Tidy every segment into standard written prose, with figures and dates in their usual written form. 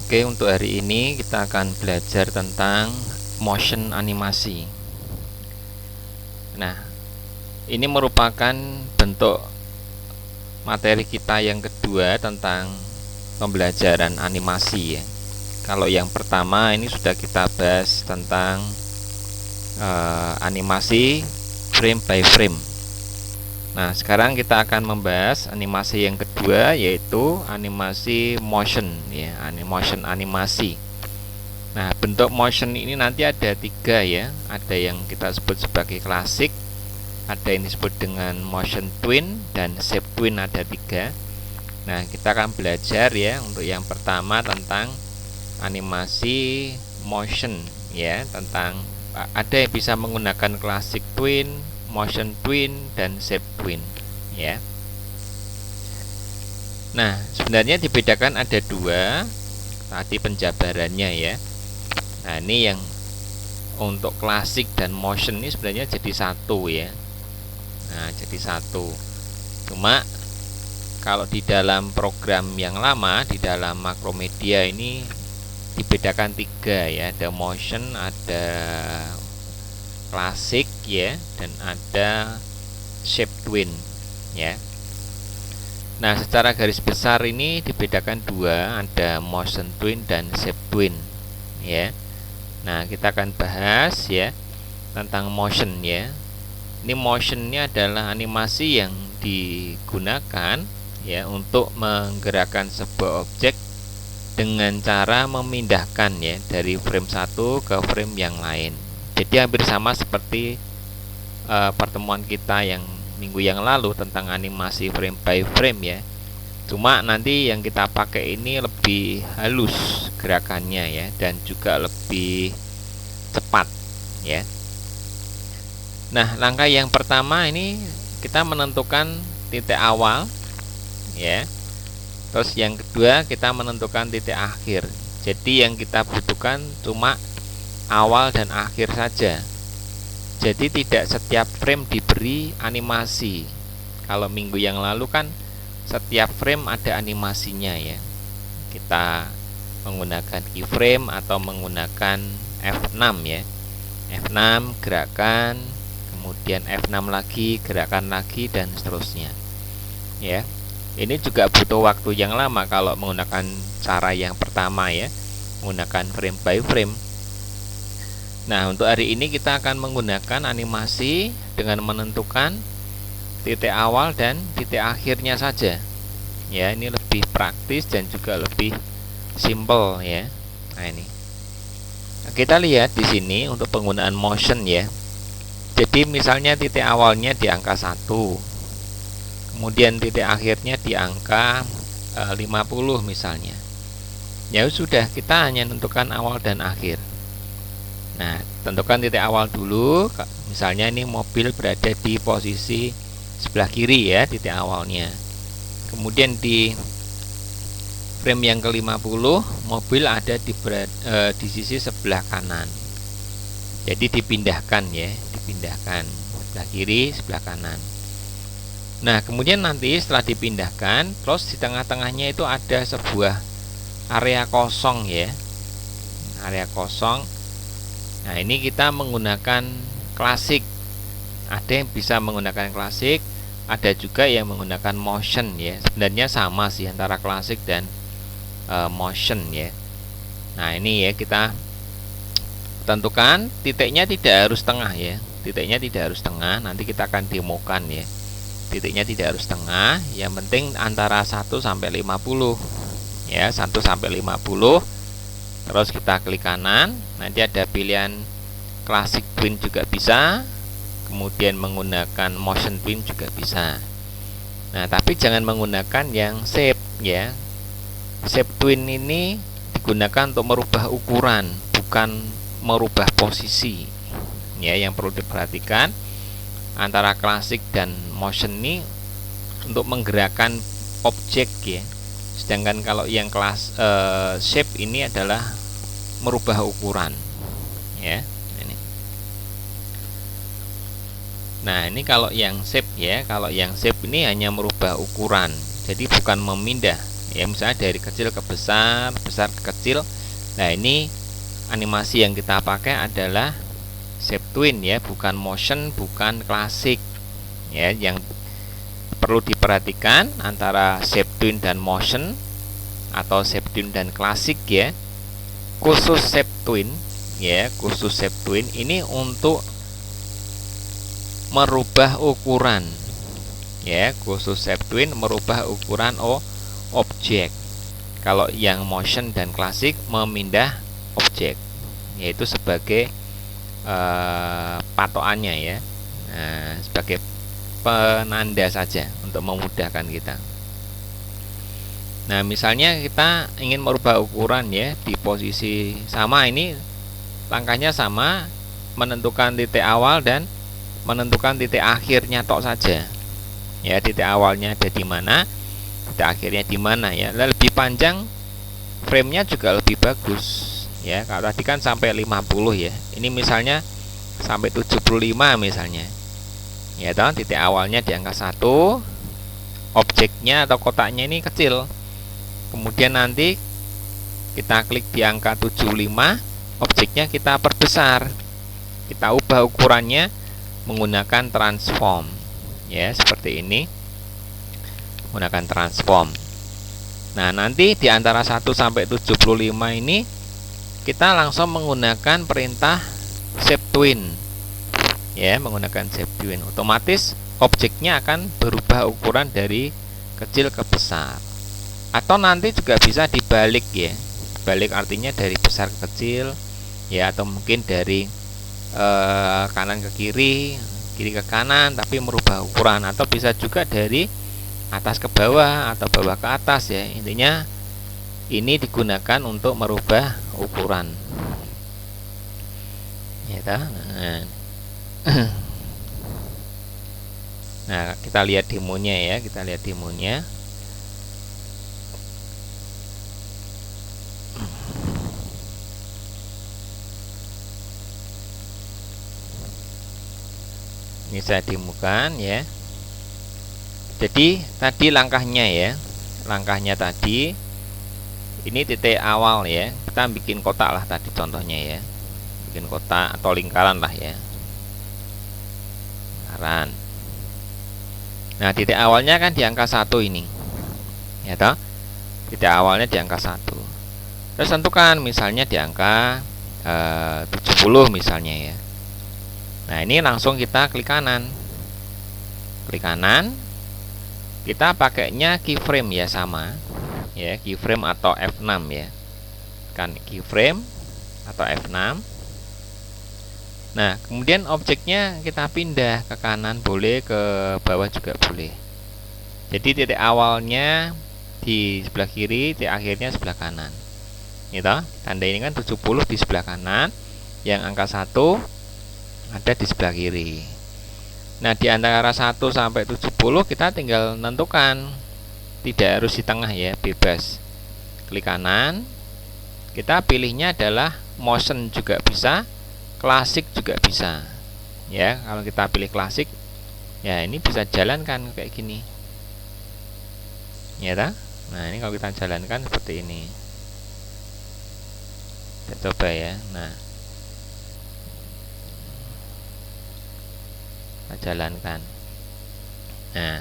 Oke, untuk hari ini kita akan belajar tentang motion animasi. Nah, ini merupakan bentuk materi kita yang kedua tentang pembelajaran animasi ya. Kalau yang pertama ini sudah kita bahas tentang animasi frame by frame. Nah, sekarang kita akan membahas animasi yang kedua, yaitu animasi motion ya, motion animasi. Nah, bentuk motion ini nanti ada tiga ya. Ada yang kita sebut sebagai klasik, ada yang disebut dengan motion twin, dan shape twin, ada tiga. Nah, kita akan belajar ya untuk yang pertama tentang animasi motion ya, tentang ada yang bisa menggunakan klasik twin, motion twin, dan shape twin ya. Nah, sebenarnya dibedakan ada dua tadi penjabarannya ya. Nah, ini yang untuk klasik dan motion ini sebenarnya jadi satu ya. Nah, jadi satu. Cuma kalau di dalam program yang lama, di dalam Macromedia ini dibedakan tiga ya. Ada motion, ada klasik ya, dan ada shape twin ya. Nah, secara garis besar ini dibedakan dua, ada motion twin dan shape twin ya. Nah, kita akan bahas ya tentang motion ya. Ini motionnya adalah animasi yang digunakan ya untuk menggerakkan sebuah objek dengan cara memindahkan ya dari frame satu ke frame yang lain. Jadi hampir sama seperti pertemuan kita yang minggu yang lalu tentang animasi frame by frame ya. Cuma nanti yang kita pakai ini lebih halus gerakannya ya, dan juga lebih cepat ya. Nah, langkah yang pertama ini kita menentukan titik awal ya. Terus yang kedua kita menentukan titik akhir. Jadi yang kita butuhkan cuma awal dan akhir saja. Jadi tidak setiap frame diberi animasi. Kalau minggu yang lalu kan setiap frame ada animasinya ya. Kita menggunakan keyframe atau menggunakan F6 ya. F6 gerakan, kemudian F6 lagi gerakan lagi, dan seterusnya ya. Ini juga butuh waktu yang lama kalau menggunakan cara yang pertama ya, menggunakan frame by frame. Nah, untuk hari ini kita akan menggunakan animasi dengan menentukan titik awal dan titik akhirnya saja ya. Ini lebih praktis dan juga lebih simple ya. Nah, ini kita lihat di sini untuk penggunaan motion ya. Jadi misalnya titik awalnya di angka 1, kemudian titik akhirnya di angka 50 misalnya. Ya sudah, kita hanya tentukan awal dan akhir. Nah, tentukan titik awal dulu. Misalnya ini mobil berada di posisi sebelah kiri ya, titik awalnya. Kemudian di frame yang ke-50 mobil ada di sisi sebelah kanan. Jadi dipindahkan ya, dipindahkan sebelah kiri, sebelah kanan. Nah, kemudian nanti setelah dipindahkan, terus di tengah-tengahnya itu ada sebuah area kosong ya. Area kosong. Nah, ini kita menggunakan klasik. Ada yang bisa menggunakan klasik, ada juga yang menggunakan motion ya. Sebenarnya sama sih antara klasik dan motion ya. Nah, ini ya kita tentukan titiknya tidak harus tengah ya. Titiknya tidak harus tengah, nanti kita akan demokan ya. Titiknya tidak harus tengah, yang penting antara 1 sampai 50 ya, 1 sampai 50. Terus kita klik kanan, nanti ada pilihan classic twin juga bisa, kemudian menggunakan motion twin juga bisa. Nah, tapi jangan menggunakan yang shape ya. Shape twin ini digunakan untuk merubah ukuran, bukan merubah posisi ya. Yang perlu diperhatikan antara klasik dan motion ini untuk menggerakkan objek ya. Sedangkan kalau yang kelas shape ini adalah merubah ukuran ya. Nah, ini kalau yang shape ya, kalau yang shape ini hanya merubah ukuran, jadi bukan memindah ya, misalnya dari kecil ke besar, besar ke kecil. Nah, ini animasi yang kita pakai adalah shape twin ya, bukan motion, bukan klasik ya. Yang perlu diperhatikan antara shape twin dan motion atau shape twin dan klasik ya. Khusus shape twin ya, khusus shape twin ini untuk merubah ukuran ya, khusus shape twin merubah ukuran objek. Kalau yang motion dan klasik memindah objek, yaitu sebagai patokannya ya, sebagai penanda saja untuk memudahkan kita. Nah, misalnya kita ingin merubah ukuran ya di posisi sama, ini langkahnya sama, menentukan titik awal dan menentukan titik akhirnya tok saja. Ya, titik awalnya ada di mana, titik akhirnya di mana ya. Lebih panjang, frame-nya juga lebih bagus ya. Kalau tadi kan sampai 50 ya. Ini misalnya sampai 75 misalnya. Ya toh, titik awalnya di angka 1, objeknya atau kotaknya ini kecil. Kemudian nanti kita klik di angka 75, objeknya kita perbesar. Kita ubah ukurannya menggunakan transform ya, seperti ini, menggunakan transform. Nah, nanti di antara 1 sampai 75 ini kita langsung menggunakan perintah shape twin ya, menggunakan shape twin. Otomatis objeknya akan berubah ukuran dari kecil ke besar. Atau nanti juga bisa dibalik ya, balik artinya dari besar ke kecil ya, atau mungkin dari kanan ke kiri, kiri ke kanan, tapi merubah ukuran. Atau bisa juga dari atas ke bawah atau bawah ke atas ya. Intinya ini digunakan untuk merubah ukuran ya. Nah, kita lihat demonya ya, kita lihat demonya. Ini saya demokan ya. Jadi tadi langkahnya ya, langkahnya tadi ini titik awal ya, kita bikin kotak lah tadi contohnya ya, bikin kotak atau lingkaran lah ya, lingkaran. Nah, titik awalnya kan di angka 1 ini ya toh, titik awalnya di angka 1. Terus tentukan misalnya di angka 70 misalnya ya. Nah, ini langsung kita klik kanan. Klik kanan. Kita pakainya keyframe ya, sama. Ya, keyframe atau F6 ya. Kan keyframe atau F6. Nah, kemudian objeknya kita pindah ke kanan boleh, ke bawah juga boleh. Jadi titik awalnya di sebelah kiri, titik akhirnya sebelah kanan. Gitu. Tanda ini kan 70 di sebelah kanan, yang angka 1 ada di sebelah kiri. Nah, di antara 1 sampai 70 kita tinggal menentukan, tidak harus di tengah ya, bebas. Klik kanan. Kita pilihnya adalah motion juga bisa, klasik juga bisa. Ya, kalau kita pilih klasik, ya ini bisa jalankan kayak gini. Ya, nah ini kalau kita jalankan seperti ini. Kita coba ya. Nah, jalankan. Nah,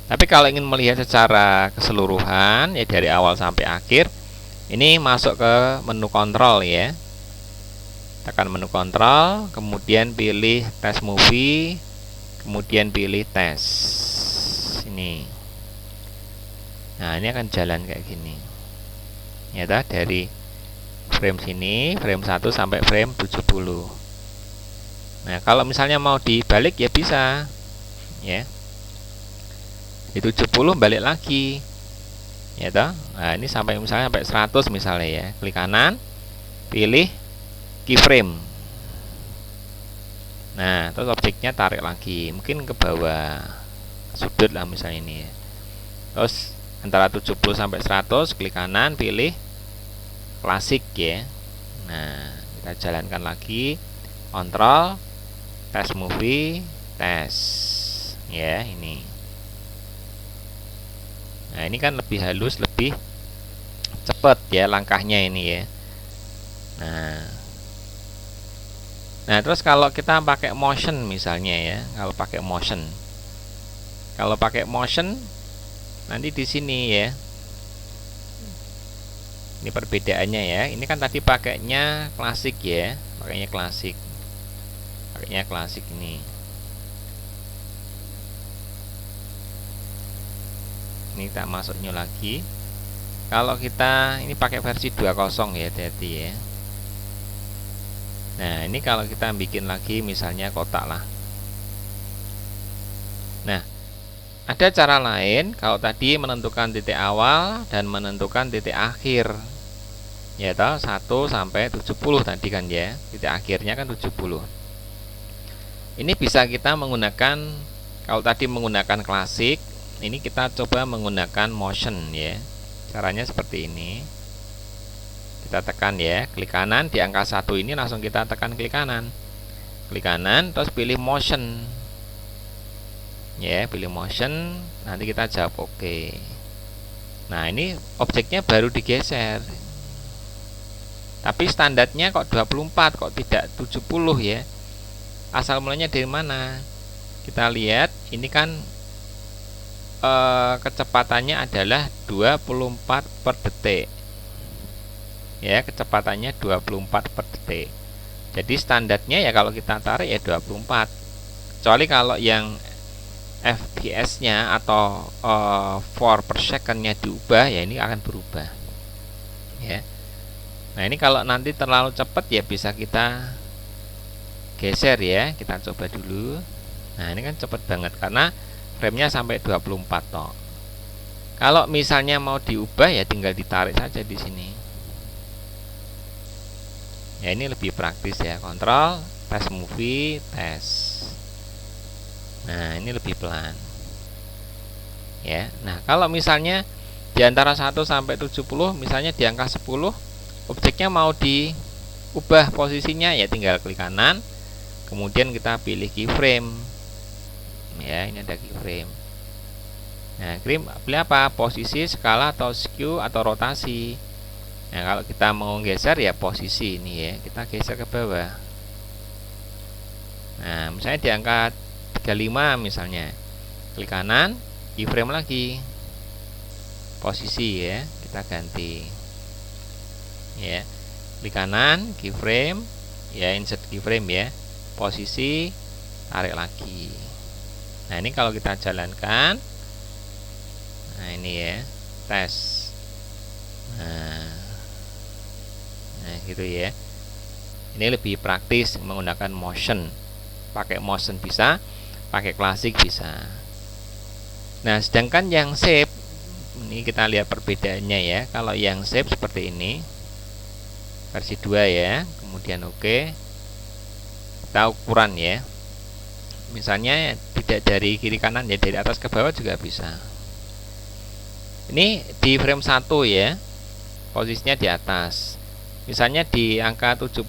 tapi kalau ingin melihat secara keseluruhan ya, dari awal sampai akhir, ini masuk ke menu kontrol ya. Tekan menu kontrol, kemudian pilih test movie, kemudian pilih tes. Ini. Nah, ini akan jalan kayak gini. Ya, dari frame sini, frame 1 sampai frame 70. Nah, kalau misalnya mau dibalik ya bisa ya, di 70 balik lagi ya toh. Nah, ini sampai misalnya sampai 100 misalnya ya, klik kanan, pilih keyframe. Nah, terus objeknya tarik lagi, mungkin ke bawah sudut lah misalnya ini ya. Terus antara 70 sampai 100 klik kanan, pilih klasik ya. Nah, kita jalankan lagi, kontrol, test movie, tes ya, ini. Nah, ini kan lebih halus, lebih cepet ya langkahnya ini ya. Nah terus kalau kita pakai motion misalnya ya, kalau pakai motion nanti di sini ya, ini perbedaannya ya. Ini kan tadi pakainya klasik ya, pakainya klasik ini. Ini kita masuknya lagi. Kalau kita ini pakai versi 20 ya, hati-hati ya. Nah ini kalau kita bikin lagi misalnya kotak lah. Nah ada cara lain. Kalau tadi menentukan titik awal dan menentukan titik akhir ya toh, 1 sampai 70 tadi kan ya, titik akhirnya kan 70. Ini bisa kita menggunakan, kalau tadi menggunakan klasik, ini kita coba menggunakan motion ya. Caranya seperti ini. Kita tekan ya, klik kanan di angka 1 ini, langsung kita tekan klik kanan, terus pilih motion ya, pilih motion, nanti kita jawab oke. Nah ini objeknya baru digeser, tapi standarnya kok 24 kok tidak 70 ya. Asal mulanya dari mana? Kita lihat ini kan kecepatannya adalah 24 per detik ya, kecepatannya 24 per detik. Jadi standarnya ya kalau kita tarik ya 24, kecuali kalau yang FPS nya atau 4 per second nya diubah ya, ini akan berubah ya. Nah ini kalau nanti terlalu cepat ya bisa kita geser ya, kita coba dulu. Nah ini kan cepat banget karena framenya sampai 24 toh. Kalau misalnya mau diubah ya tinggal ditarik saja di sini. Ya ini lebih praktis ya. Kontrol, tes movie, tes. Nah ini lebih pelan. Ya. Nah kalau misalnya di antara 1 sampai 70, misalnya di angka 10, objeknya mau diubah posisinya ya tinggal klik kanan, kemudian kita pilih keyframe. Ya ini ada keyframe. Nah pilih apa? Posisi, skala, atau skew, atau rotasi. Nah kalau kita mau geser ya posisi ini ya, kita geser ke bawah. Nah misalnya di angka 35 misalnya, klik kanan, keyframe lagi, posisi ya, kita ganti ya, klik kanan, keyframe ya, insert keyframe ya, posisi, tarik lagi. Nah ini kalau kita jalankan, nah ini ya, tes. Nah gitu ya. Ini lebih praktis menggunakan motion. Pakai motion bisa, pakai klasik bisa. Nah sedangkan yang shape, ini kita lihat perbedaannya ya. Kalau yang shape seperti ini, versi 2 ya, kemudian oke, kita ukuran ya, misalnya tidak dari kiri kanan ya, dari atas ke bawah juga bisa. Ini di frame 1 ya, posisinya di atas, misalnya di angka 75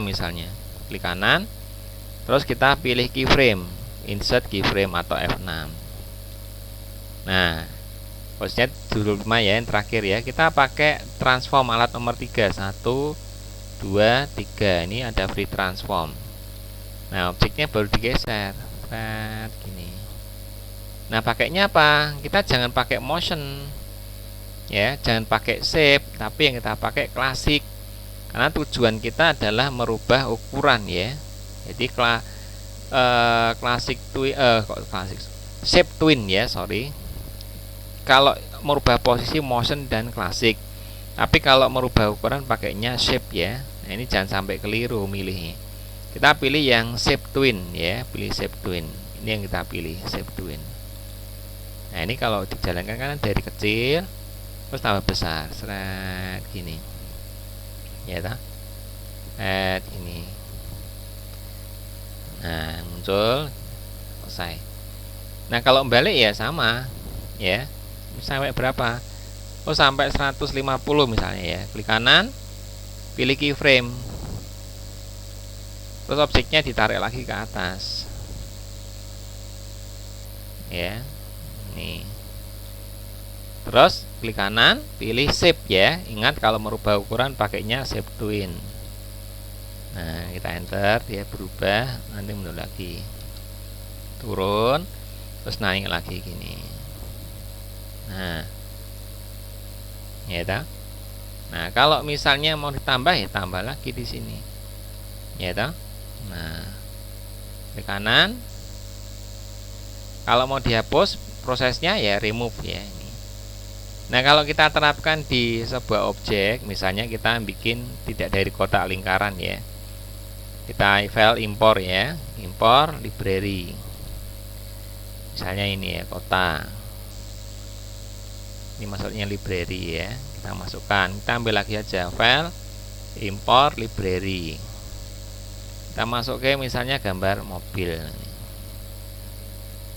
misalnya, klik kanan, terus kita pilih keyframe, insert keyframe atau F6. Nah posisinya 75 ya, yang terakhir ya, kita pakai transform alat nomor 3, 1, 2, 3, ini ada free transform. Nah objeknya baru digeser gini. Nah pakainya apa? Kita jangan pakai motion ya, jangan pakai shape, tapi yang kita pakai klasik, karena tujuan kita adalah merubah ukuran ya. Jadi shape twin ya, sorry. Kalau merubah posisi motion dan klasik, tapi kalau merubah ukuran pakainya shape ya. Nah ini jangan sampai keliru milihnya. Kita pilih yang shape twin ya, pilih shape twin. Ini yang kita pilih, shape twin. Nah ini kalau dijalankan kan dari kecil terus tambah besar, seret gini ya toh, ini. Nah muncul, selesai. Nah kalau balik ya sama ya, sampai berapa? Oh sampai 150 misalnya ya, klik kanan, pilih keyframe, terus objeknya ditarik lagi ke atas ya, nih, terus klik kanan, pilih shape ya. Ingat kalau merubah ukuran pakainya shape twin. Nah, kita enter, dia berubah, nanti mundur lagi. Turun, terus naik lagi gini. Nah, ya tak? Nah, kalau misalnya mau ditambah ya tambah lagi di sini. Ya tak? Nah, klik kanan. Kalau mau dihapus prosesnya ya remove ya. Nah, kalau kita terapkan di sebuah objek, misalnya kita bikin tidak dari kotak lingkaran ya. Kita file impor ya, impor library. Misalnya ini ya, kota. Ini maksudnya library ya. Kita masukkan, kita ambil lagi aja file impor library. Kita masuk ke misalnya gambar mobil.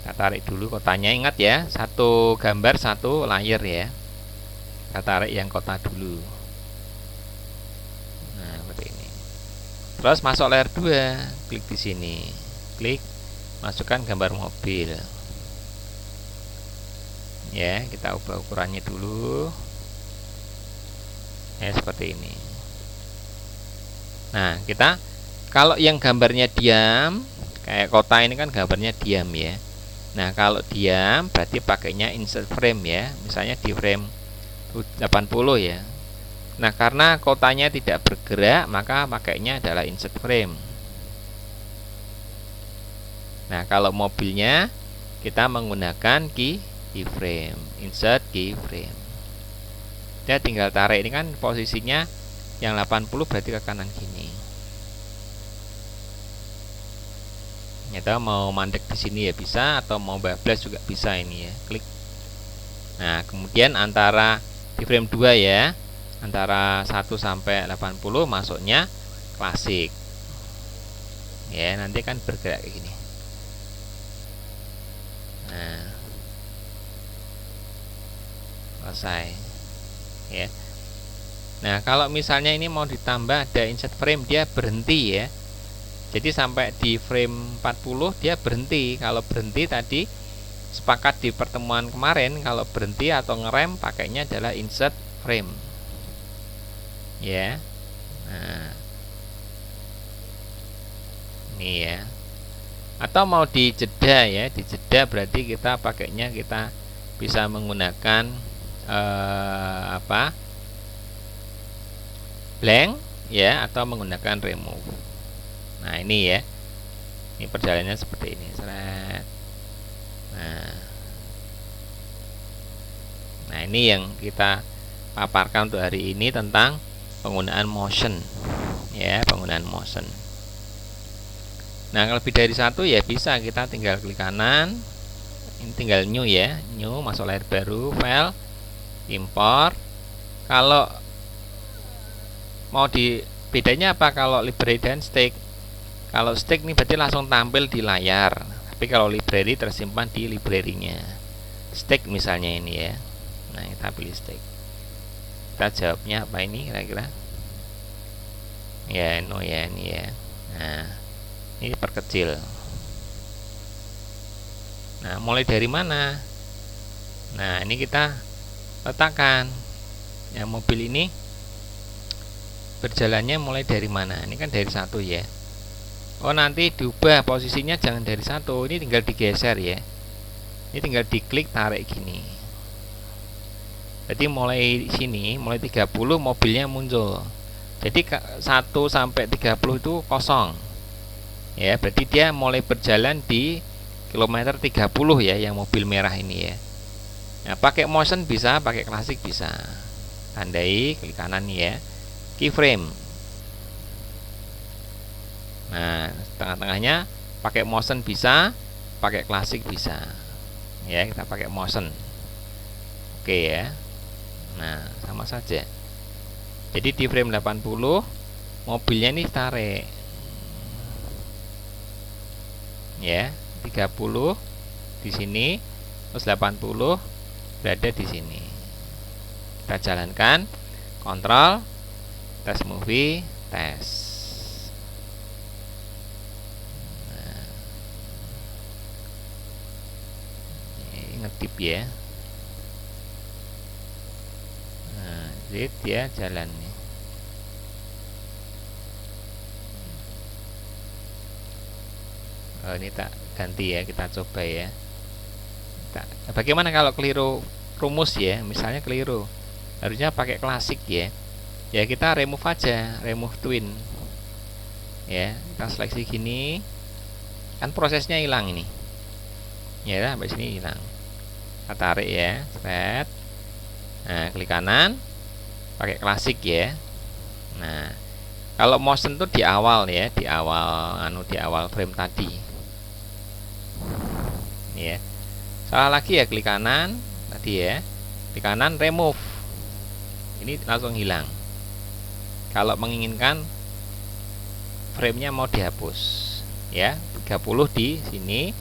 Kita tarik dulu kotanya, ingat ya, satu gambar satu layer ya. Kita tarik yang kota dulu. Nah, seperti ini. Terus masuk layer 2, klik di sini. Klik masukkan gambar mobil. Ya, kita ubah ukurannya dulu. Ya, seperti ini. Nah, kita kalau yang gambarnya diam, kayak kota ini kan gambarnya diam ya. Nah, kalau diam berarti pakainya insert frame ya. Misalnya di frame 80 ya. Nah, karena kotanya tidak bergerak, maka pakainya adalah insert frame. Nah, kalau mobilnya kita menggunakan keyframe, insert keyframe. Kita tinggal tarik, ini kan posisinya yang 80 berarti ke kanan gini. Atau mau mandek di sini ya bisa, atau mau bablas juga bisa ini ya. Klik. Nah, kemudian antara di frame 2 ya, antara 1 sampai 80 masuknya klasik. Ya, nanti kan bergerak kayak gini. Nah, selesai. Ya. Nah, kalau misalnya ini mau ditambah ada insert frame, dia berhenti ya. Jadi sampai di frame 40 dia berhenti. Kalau berhenti tadi sepakat di pertemuan kemarin, kalau berhenti atau ngerem pakainya adalah insert frame. Ya. Nah, ini ya. Atau mau dijeda ya, dijeda berarti kita pakainya kita bisa menggunakan blank ya, atau menggunakan remove. Nah, ini ya. Ini perjalanannya seperti ini. Seret. Nah, ini yang kita paparkan untuk hari ini tentang penggunaan motion. Ya, penggunaan motion. Nah, kalau lebih dari satu ya bisa, kita tinggal klik kanan. Ini tinggal new ya, new, masuk layer baru, file, import. Kalau mau di bedanya apa kalau library dan stick? Kalau stick ini berarti langsung tampil di layar, tapi kalau library tersimpan di library-nya. Stick misalnya ini ya. Nah, kita pilih stick. Kita jawabnya apa ini kira-kira? Ya, no ya ini ya. Nah, ini perkecil. Nah, mulai dari mana? Nah, ini kita letakkan. Ya, mobil ini berjalannya mulai dari mana? Ini kan dari satu ya. Oh, nanti diubah posisinya, jangan dari satu. Ini tinggal digeser ya. Ini tinggal diklik, tarik gini. Jadi mulai sini, mulai 30 mobilnya muncul. Jadi 1 sampai 30 itu kosong. Ya, berarti dia mulai berjalan di kilometer 30 ya, yang mobil merah ini ya. Nah, pakai motion bisa, pakai klasik bisa. Tandai, klik kanan ya. Keyframe. Nah, tengah-tengahnya pakai motion bisa, pakai klasik bisa. Ya, kita pakai motion. Oke ya. Nah, sama saja. Jadi di frame 80 mobilnya ini tarik. Ya, 30 di sini, terus 80 berada di sini. Kita jalankan, kontrol, tes movie, tes. Ngetip ya. dia jalan nih. Oh, ini tak ganti ya, kita coba ya. Bagaimana kalau keliru rumus ya? Misalnya keliru, harusnya pakai klasik ya. Ya kita remove aja, remove twin. Ya, kita seleksi gini, kan prosesnya hilang ini. Ya, sampai sini hilang. Kita tarik ya, set. Nah, klik kanan, pakai klasik ya. Nah, kalau motion tuh di awal ya, di awal frame tadi. Ya, salah lagi ya, klik kanan tadi ya, klik kanan remove, ini langsung hilang. Kalau menginginkan framenya mau dihapus ya, 30 di sini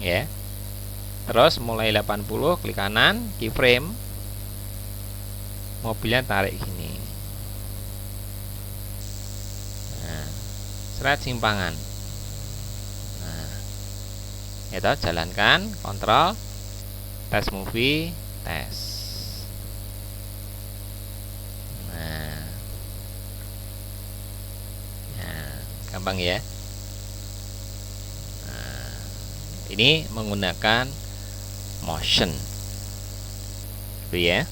ya, terus mulai 80 klik kanan keyframe, mobilnya tarik gini. Nah, seret simpangan. Itu jalankan, kontrol, tes movie, tes. Nah, gampang ya. Nah, ini menggunakan motion, gitu ya.